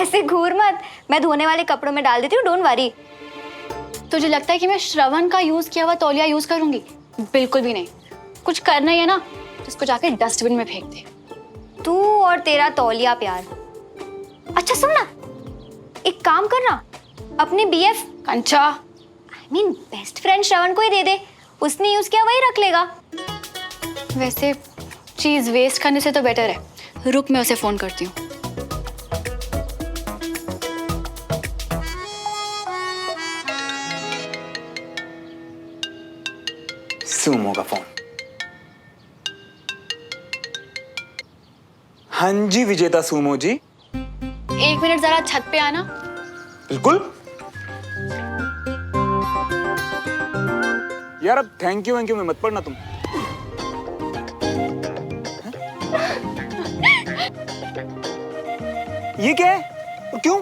ऐसे घूर मत, मैं धोने वाले कपड़ों में डाल देती हूँ, डोंट वरी। तुझे लगता है कि मैं श्रवण का यूज किया हुआ तौलिया यूज करूंगी? बिल्कुल भी नहीं। कुछ करना ही है ना, इसको जाके डस्टबिन में फेंक दे। तू और तेरा तौलिया प्यार। अच्छा सुन ना, एक काम करना, अपने बीएफ कंचा, बेस्ट फ्रेंड श्रवण को ही दे दे, उसने यूज किया वही रख लेगा। वैसे चीज वेस्ट करने से तो बेटर है। रुक, मैं उसे फोन करती हूँ। सुमो का फोन। हाँ जी विजेता सुमो जी। 1 मिनट जरा छत पे आना। बिल्कुल यार, अब थैंक यू में मत पढ़ना तुम। ये क्या है और क्यों?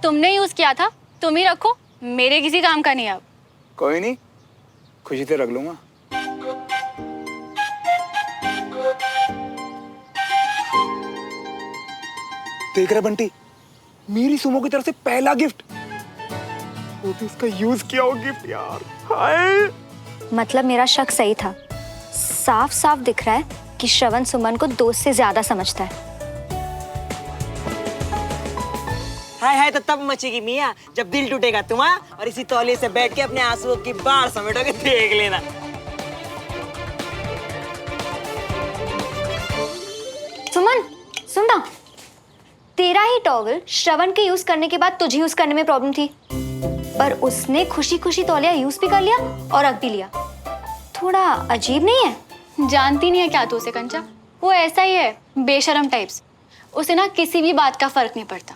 तुमने यूज किया था, तुम ही रखो, मेरे किसी काम का नहीं। अब कोई नहीं, खुशी से रख लूंगा। देख रहा बंटी, मेरी सुमो की तरफ से पहला गिफ्ट, वो भी उसका यूज किया हो गिफ्ट यार। हाय, मतलब मेरा शक सही था, साफ साफ दिख रहा है कि श्रवण सुमन को दोस्त से ज्यादा समझता है। हाय हाय तो तब मचेगी मियाँ जब दिल टूटेगा तुम्हारा, और इसी तौलिए से बैठ के अपने आंसुओं की बाढ़ समेटोगे, देख लेना। सुमन सुन ना, तेरा ही टॉवल श्रवण के यूज करने के बाद तुझे यूज करने में प्रॉब्लम थी, पर उसने खुशी खुशी तौलिया यूज भी कर लिया और रख भी लिया। थोड़ा अजीब नहीं है? जानती नहीं है क्या तू उसे कंचा? वो ऐसा ही है, बेशरम टाइप्स। उसे ना किसी भी बात का फर्क नहीं पड़ता।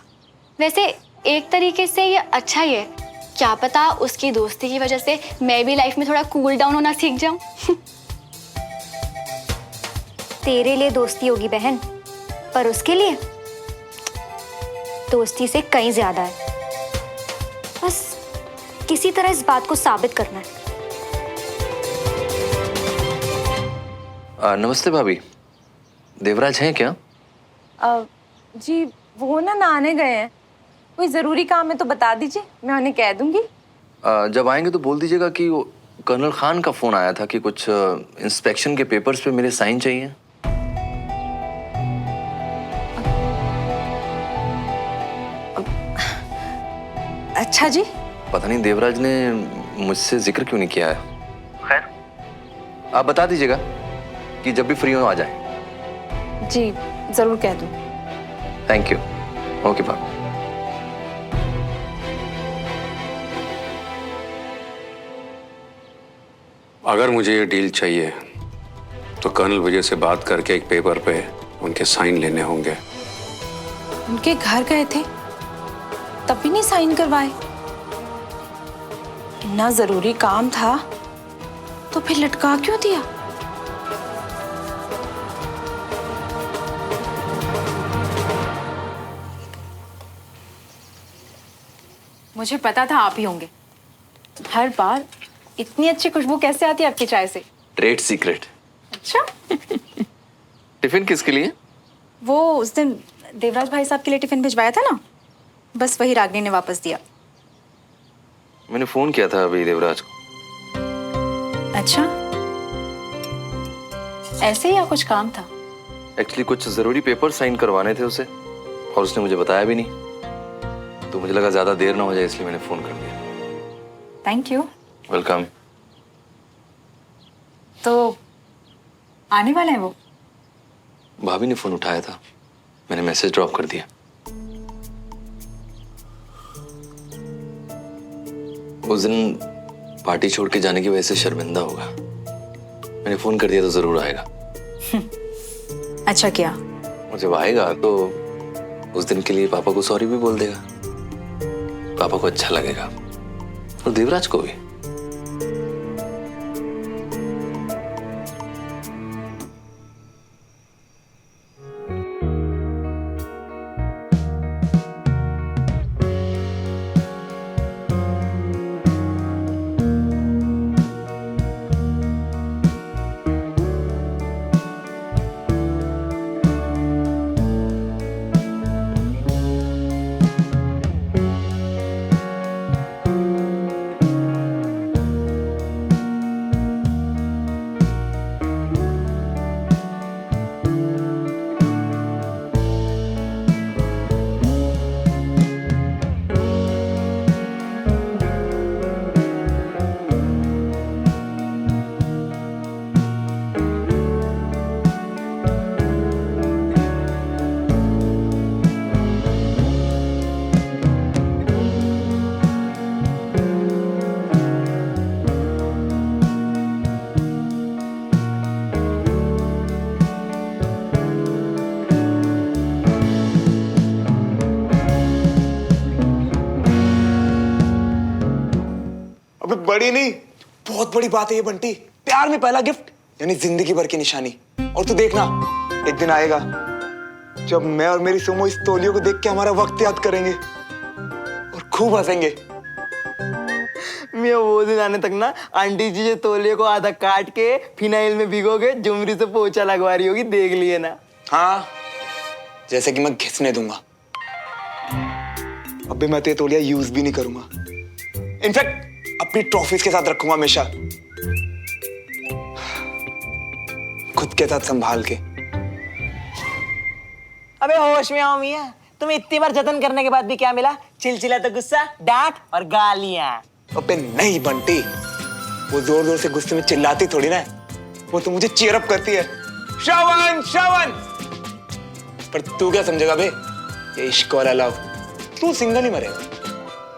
वैसे एक तरीके से ये अच्छा ही है, क्या पता उसकी दोस्ती की वजह से मैं भी लाइफ में थोड़ा कूल डाउन होना सीख जाऊं। तेरे लिए दोस्ती होगी बहन, पर उसके लिए दोस्ती से कहीं ज्यादा है। बस किसी तरह इस बात को साबित करना है। नमस्ते भाभी, देवराज हैं क्या? जी वो ना नहाने गए हैं, कोई ज़रूरी काम है तो बता दीजिए, मैं उन्हें कह दूंगी। जब आएंगे तो बोल दीजिएगा कि वो कर्नल खान का फोन आया था कि कुछ इंस्पेक्शन के पेपर्स पे मेरे साइन चाहिए। अच्छा जी। पता नहीं देवराज ने मुझसे जिक्र क्यों नहीं किया है। खैर, आप बता दीजिएगा कि जब भी फ्री हो आ जाए। जी ज़रूर कह दूँ। Thank you. ओके भाभी। अगर मुझे ये डील चाहिए तो कर्नल विजय से बात करके एक पेपर पे उनके साइन लेने होंगे। उनके घर गए थे तब भी नहीं साइन करवाए? इतना जरूरी काम था तो फिर लटका क्यों दिया? मुझे पता था आप ही होंगे। हर बार इतनी अच्छी खुशबू कैसे आती है आपकी चाय से? Trade secret. अच्छा। टिफिन किसके लिए? वो उस दिन देवराज भाई साहब के लिए टिफिन भिजवाया था ना, बस वही रागिनी ने वापस दिया। मैंने फोन किया था अभी देवराज को। अच्छा, ऐसे ही या कुछ काम था? एक्चुअली कुछ जरूरी पेपर साइन करवाने थे उसे, और उसने मुझे बताया भी नहीं, तो मुझे लगा ज्यादा देर ना हो जाए, इसलिए मैंने फोन कर दिया। Thank you. वेलकम। तो आने वाले हैं वो? भाभी ने फोन उठाया था, मैंने मैसेज ड्रॉप कर दिया। उस दिन पार्टी छोड़ के जाने की वजह से शर्मिंदा होगा, मैंने फोन कर दिया तो जरूर आएगा। अच्छा किया। और जब आएगा तो उस दिन के लिए पापा को सॉरी भी बोल देगा, पापा को अच्छा लगेगा और देवराज को भी। बड़ी नहीं, बहुत बड़ी बात है ये बंटी। प्यार में पहला गिफ्ट यानी जिंदगी भर की निशानी। और तू देखना, एक दिन आएगा जब मैं और मेरी सुमो इस तौलियों को देख के हमारा वक्त याद करेंगे और खूब हंसेंगे। मैं वो दिन आने तक ना आंटी जी जो तौलिए को आधा काट के फिनाइल में भिगोगे जुमरी से पोछा लगवा रही होगी, देख लिए ना। हाँ, जैसे कि मैं घिसने दूंगा। अबे मैं तो ये तौलिया यूज भी नहीं करूंगा, इनफैक्ट अपनी ट्रॉफीज के साथ रखूंगा हमेशा, खुद के साथ संभाल के। अबे होश में आओ मियां, तुम्हें इतनी बार जतन करने के बाद भी क्या मिला? चिलचिला तो गुस्सा, डांट और गालियां। अबे नहीं बंटी, वो जोर जोर से गुस्से में चिल्लाती थोड़ी ना है, वो तो मुझे चीयर अप करती है, श्रवण श्रवण। पर तू क्या समझेगा बे, ये इश्क वाला लव, तू सिंगल ही मरेगा।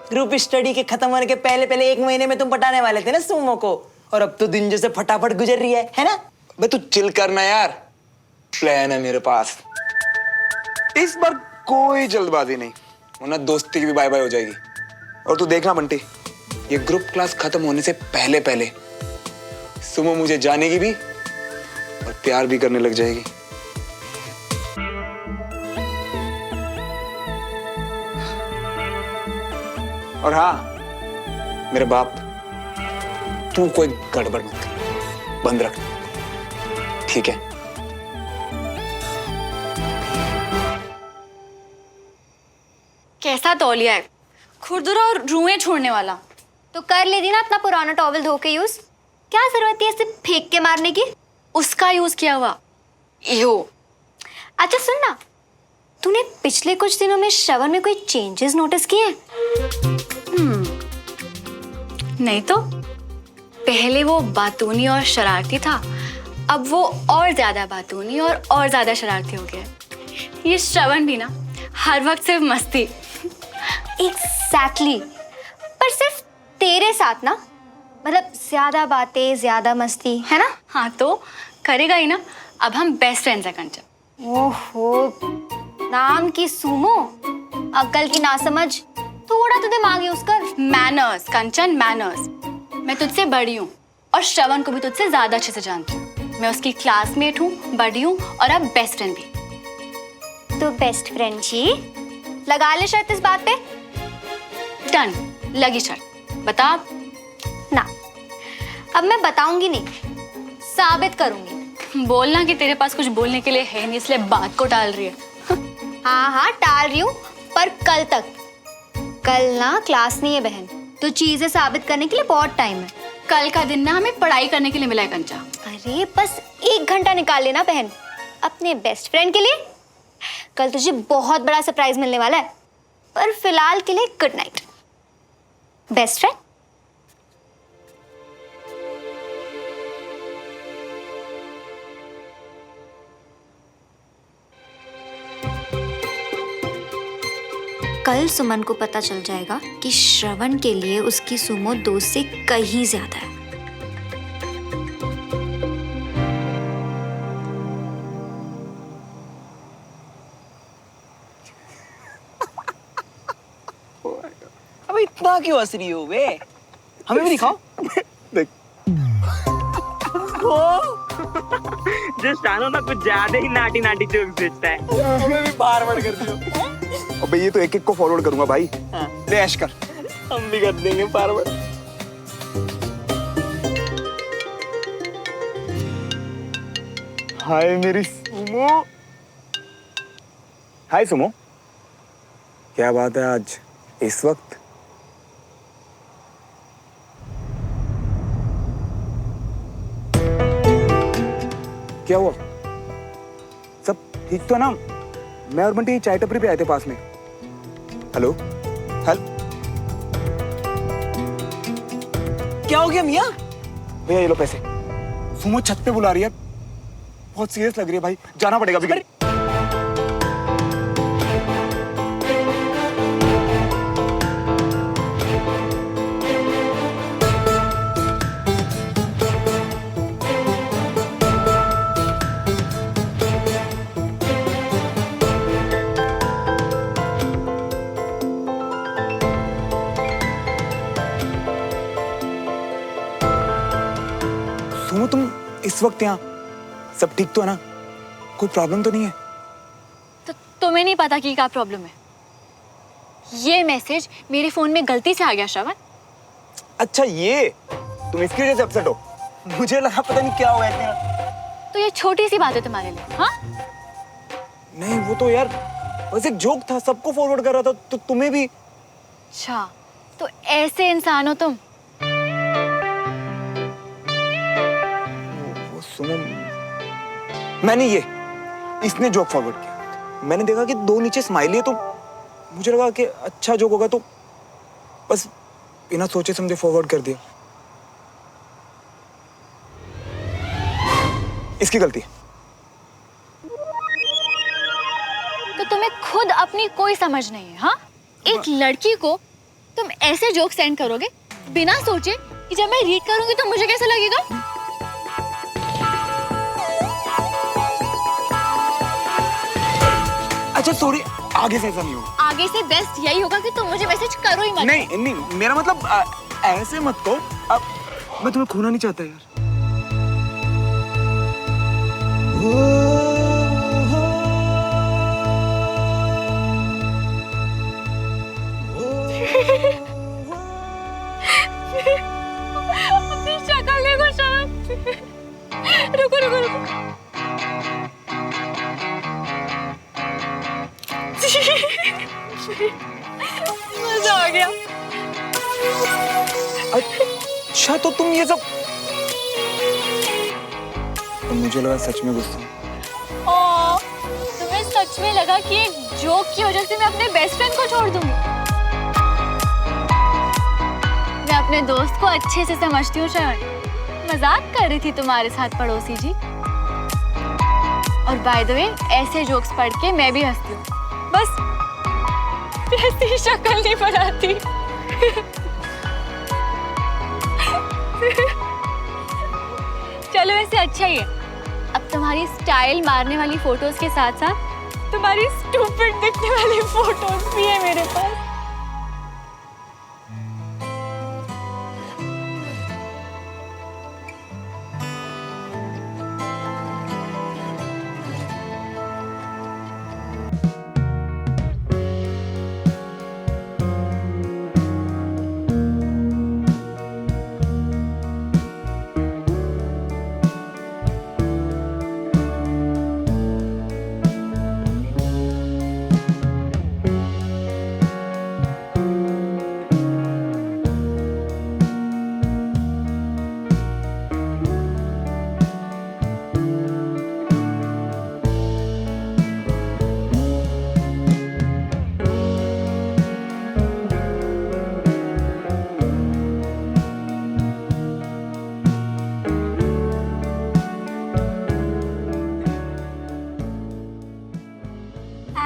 ग्रुप स्टडी के खत्म होने के पहले पहले 1 महीने में तुम पटाने वाले थे ना सुमो को, और अब तो दिन जैसे फटाफट गुजर रही है ना? अबे तू चिल करना यार, प्लान है मेरे पास। इस बार कोई जल्दबाजी नहीं, वरना दोस्ती की भी बाय बाय हो जाएगी। और तू देखना बंटी, ये ग्रुप क्लास खत्म होने से पहले पहले सुमो मुझे जानेगी भी और प्यार भी करने लग जाएगी। और हाँ मेरे बाप, तू कोई गड़बड़ मत कर, बंद रख, ठीक है? कैसा तौलिया है, खुरदुरा और रुएं छोड़ने वाला। तो कर लेती ना अपना पुराना टॉवल धो के यूज, क्या जरूरत थी ऐसे फेंक के मारने की? उसका यूज किया हुआ। यो अच्छा सुन ना, तूने पिछले कुछ दिनों में श्रवण में कोई चेंजेस नोटिस किए हैं? नहीं तो, पहले वो बातूनी और शरारती था, अब वो और ज्यादा बातूनी और ज्यादा शरारती हो गया। ये श्रवण भी ना हर वक्त सिर्फ मस्ती। एग्जैक्टली, पर सिर्फ तेरे साथ ना, मतलब ज्यादा बातें ज्यादा मस्ती, है ना? हाँ तो करेगा ही ना, अब हम बेस्ट फ्रेंड्स हैं कंचन। ओहो, नाम की सुमो, अक्ल की नासमझ, थोड़ा तो दिमाग यूज कर। मैनर्स कंचन, मैनर्स। मैं तुझसे बड़ी हूँ और श्रवण को भी तुझसे ज्यादा अच्छे से जानती हूँ। मैं उसकी क्लासमेट हूँ, बड़ी हूँ और अब बेस्ट फ्रेंड भी। तो बेस्ट फ्रेंड जी, लगा ले शर्त इस बात पे? डन, लगी शर्त। बता अब। ना, अब मैं बताऊंगी नहीं, साबित करूंगी। बोलना कि तेरे पास कुछ बोलने के लिए है नहीं, इसलिए बात को टाल रही है। हाँ हाँ टाल रही हूँ, पर कल तक। कल ना क्लास नहीं है बहन, तो चीजें साबित करने के लिए बहुत टाइम है। कल का दिन ना हमें पढ़ाई करने के लिए मिला है कंचा। अरे बस 1 घंटा निकाल लेना बहन, अपने बेस्ट फ्रेंड के लिए। कल तुझे बहुत बड़ा सरप्राइज मिलने वाला है, पर फिलहाल के लिए गुड नाइट बेस्ट फ्रेंड। कल सुमन को पता चल जाएगा कि श्रवण के लिए उसकी सुमो दोस्त से कहीं ज्यादा है। अब इतना क्यों हंस रही हो बे? हमें भी दिखाओ। देख, जो शानो ना कुछ ज्यादा ही नाटी नाटी जोक सोचता है। हमें भी फॉरवर्ड कर दियो। अबे ये तो एक एक को फॉरवर्ड करूंगा भाई। हाँ। ले ऐश कर। हम भी कर देंगे फॉरवर्ड। हाय मेरी सुमो। हाय सुमो, क्या बात है आज इस वक्त? क्या हुआ? सब ठीक तो है ना? मैं और बंटी चाय टपरी पे आए थे पास में। हेलो हेलो, क्या हो गया मियां? भैया ये लो पैसे। सुमो छत पे बुला रही है, बहुत सीरियस लग रही है भाई, जाना पड़ेगा अभी। तुम इस वक्त यहाँ, सब ठीक तो है ना? कोई प्रॉब्लम तो नहीं है? तो तुम्हें नहीं पता कि क्या प्रॉब्लम है? ये मैसेज मेरे फोन में गलती से आ गया श्रवण। अच्छा ये, तुम इसकी वजह से अपसेट हो? मुझे लगा पता नहीं क्या हुआ है इतना। तो ये छोटी सी बात है तुम्हारे लिए, हाँ? नहीं वो तो यार बस एक जोक था, सबको फॉरवर्ड कर रहा था, तो तुम्हें भी। अच्छा, तो ऐसे इंसान हो तुम? वो सुनो, मैंने ये, इसने जोक फॉरवर्ड किया, मैंने देखा कि 2 नीचे स्माइली है, तो मुझे लगा कि अच्छा जोक होगा, तो बस बिना सोचे समझे फॉरवर्ड कर दिया। इसकी गलती है। तो तुम्हें खुद अपनी कोई समझ नहीं है, हाँ? एक लड़की को तुम ऐसे जोक सेंड करोगे बिना सोचे कि जब मैं रीड करूंगी तो मुझे कैसा लगेगा? अच्छा सॉरी, आगे से ऐसा नहीं होगा। आगे से बेस्ट यही होगा कि तुम मुझे मैसेज करो ही मत। नहीं नहीं, मेरा मतलब ऐसे मत कहो, अब मैं तुम्हें खोना नहीं चाहता यार। अपनी शक्ल देखो श्रवण। रुको रुको रुको। मजा आ गया। अच्छा तो तुम ये सब, मुझे लगा सच में गुस्सा। ओ, तुम्हें सच में लगा कि एक जोक की वजह से मैं अपने बेस्ट फ्रेंड को छोड़ दूंगी? मैं अपने दोस्त को अच्छे से समझती हूँ श्रवण, मजाक कर रही थी तुम्हारे साथ पड़ोसी जी। और बाय द वे, ऐसे जोक्स पढ़ के मैं भी हंसती हूँ, बस वैसी शक्ल नहीं बनाती। चलो वैसे अच्छा ही है, अब तुम्हारी स्टाइल मारने वाली फोटोज के साथ साथ तुम्हारी स्टूपिड दिखने वाली फोटोज भी है मेरे पास।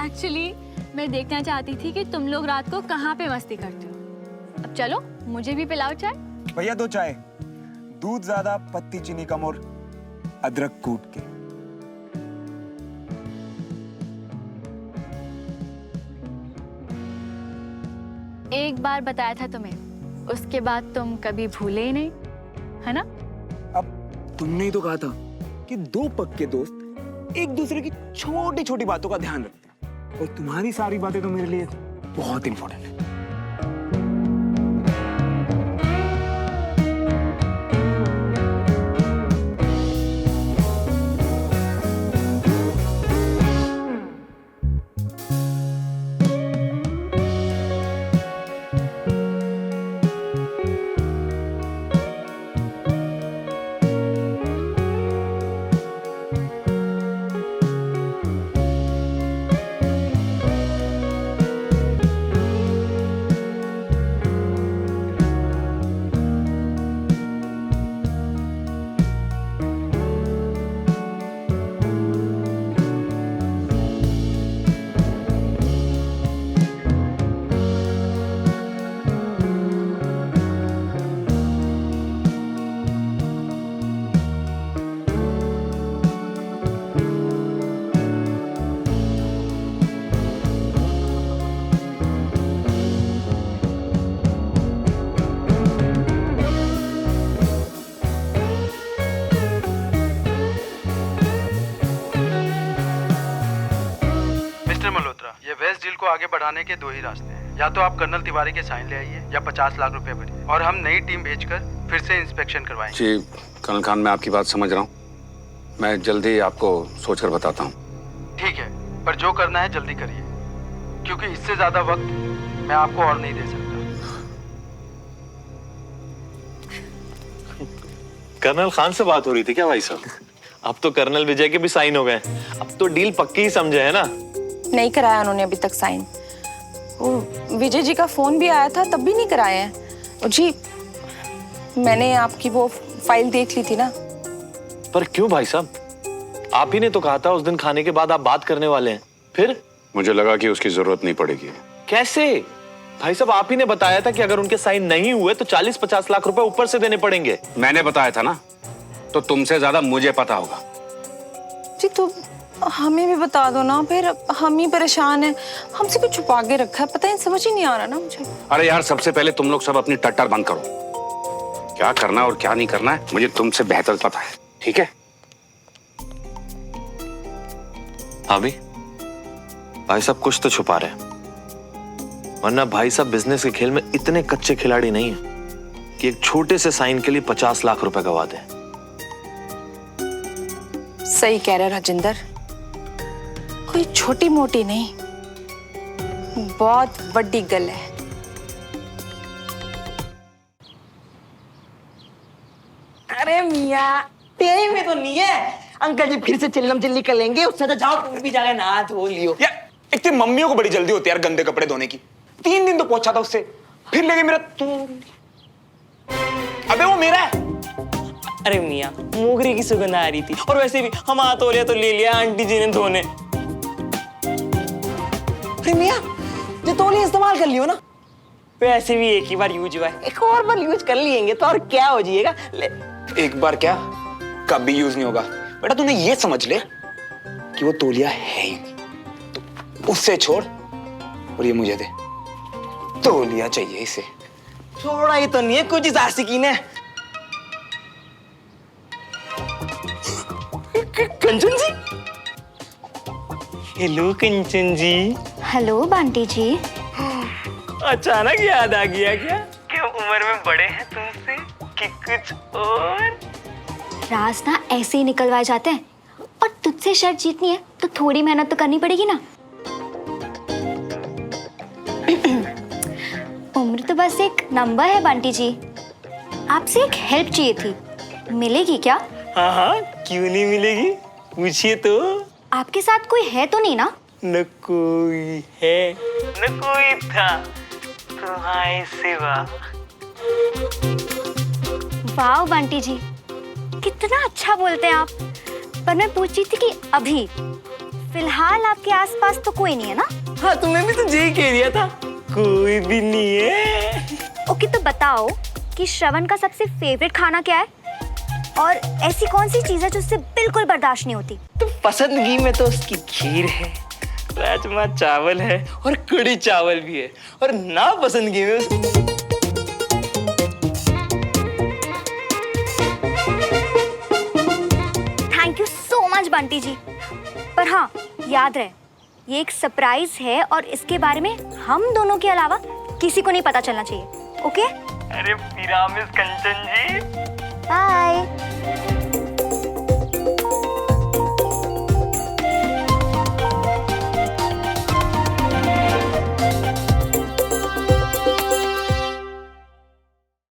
एक्चुअली मैं देखना चाहती थी कि तुम लोग रात को कहाँ पे मस्ती करते हो। अब चलो मुझे भी पिलाओ चाय। भैया 2 चाय, दूध ज्यादा, पत्ती चीनी कम और अदरक कूट के। एक बार बताया था तुम्हें, उसके बाद तुम कभी भूले ही नहीं, है ना? अब तुमने ही तो कहा था कि 2 पक्के दोस्त एक दूसरे की छोटी छोटी बातों का ध्यान रखते हैं, और तुम्हारी सारी बातें तो मेरे लिए बहुत इंपॉर्टेंट है। डील को आगे बढ़ाने के दो ही रास्ते हैं। या तो आप कर्नल तिवारी के साइन ले आइए या 50 लाख रुपए भरिए और हम नई टीम भेजकर फिर से इंस्पेक्शन करवाएंगे। जी कर्नल खान, मैं आपकी बात समझ रहा हूँ। मैं जल्दी आपको सोचकर बताता हूँ। ठीक है, पर जो करना है जल्दी करिए, क्योंकि इससे ज्यादा वक्त मैं आपको और नहीं दे सकता। कर्नल खान से बात हो रही थी क्या भाई साहब? अब तो कर्नल विजय के भी साइन हो गए। अब तो डील पक्की ही समझे है ना? नहीं कराया उन्होंने अभी तक साइन। वो विजय जी का फोन भी आया था, तब भी नहीं कराए हैं। और जी मैंने आपकी वो फाइल देख ली थी ना। पर क्यों भाई साहब? आप ही ने तो कहा था उस दिन खाने के बाद आप बात करने वाले हैं। फिर मुझे लगा कि उसकी जरूरत नहीं पड़ेगी। कैसे? भाई साहब आप ही ने बताया था कि अगर उनके साइन नहीं हुए तो 40-50 लाख रुपए ऊपर से देने पड़ेंगे। मैंने बताया था ना, तो तुमसे ज्यादा मुझे पता होगा। जी तो हमें भी बता दो ना, फिर हम ही परेशान हैं। हमसे कुछ छुपा के रखा है, पता है, समझ ही नहीं आ रहा ना मुझे। अरे यार, सबसे पहले तुम लोग सब अपनी टट्टर बंद करो। क्या करना है और क्या नहीं करना है मुझे तुमसे बेहतर पता है, ठीक है? अभी भाई साहब कुछ तो छुपा रहे हैं, वरना भाई साहब बिजनेस के खेल में इतने कच्चे खिलाड़ी नहीं है कि एक छोटे से साइन के लिए 50 लाख रुपए गवा दें। सही कह रहे राजेंद्र, कोई छोटी मोटी नहीं, बहुत बड़ी गल है। अरे मियाँ, तेरे में तो नहीं है। अंकल जी फिर से चिल्लम चिल्ली कर लेंगे, उससे तो जाओ तुम भी जाके नहा धो लियो। यार एक तो मम्मियों को बड़ी जल्दी होती है यार गंदे कपड़े धोने की। 3 दिन तो पहुंचा था उससे, फिर लेके मेरा तू। अबे वो मेरा है। अरे मियाँ, मोगरे की सुगंध आ रही थी, और वैसे भी हम हाथ धो लिया तो ले लिया आंटी जी ने धोने। अरे मियाँ, जो तौलिया इस्तेमाल कर लियो ना, वैसे भी एक ही बार यूज हुआ है, एक और बार यूज कर लिएंगे तो और क्या हो जाएगा। एक बार क्या, कभी यूज नहीं होगा बेटा। तूने ये समझ ले कि वो तौलिया है ही नहीं, तो उससे छोड़ और ये मुझे दे। तौलिया चाहिए इसे। छोड़ा ही तो नहीं है, कुछ इस आशिकी ने। कंचन जी, हेलो कंचन जी। हेलो बंटी जी। अचानक याद आ गया क्या? क्यों उम्र में बड़े हैं तुमसे कि कुछ और? राज ना ऐसे ही निकलवाए जाते हैं, और तुझसे शर्त जीतनी है तो थोड़ी मेहनत तो करनी पड़ेगी ना। उम्र तो बस एक नंबर है बंटी जी। आपसे एक हेल्प चाहिए थी, मिलेगी क्या? हाँ हाँ, क्यों नहीं मिलेगी, पूछिए तो। आपके साथ कोई है तो नहीं ना? न कोई है न कोई था तुम्हारे सिवा। वाह बंटी जी, कितना अच्छा बोलते हैं आप। पर मैं पूछ रही थी कि अभी फिलहाल आपके आसपास तो कोई नहीं है ना? हाँ, तुमने भी तो यही कह दिया था, कोई भी नहीं है। ओके, तो बताओ कि श्रवण का सबसे फेवरेट खाना क्या है, और ऐसी कौन सी चीज है जो उससे बिल्कुल बर्दाश्त नहीं होती? तो पसंदगी में तो उसकी खीर है, राजमा चावल है, और कड़ी चावल भी है, और ना पसंदगी में thank you so much Bunty ji. पर हाँ, याद रहे ये एक सरप्राइज है, और इसके बारे में हम दोनों के अलावा किसी को नहीं पता चलना चाहिए। ओके? अरे पिरामिस कंचन जी। बाय।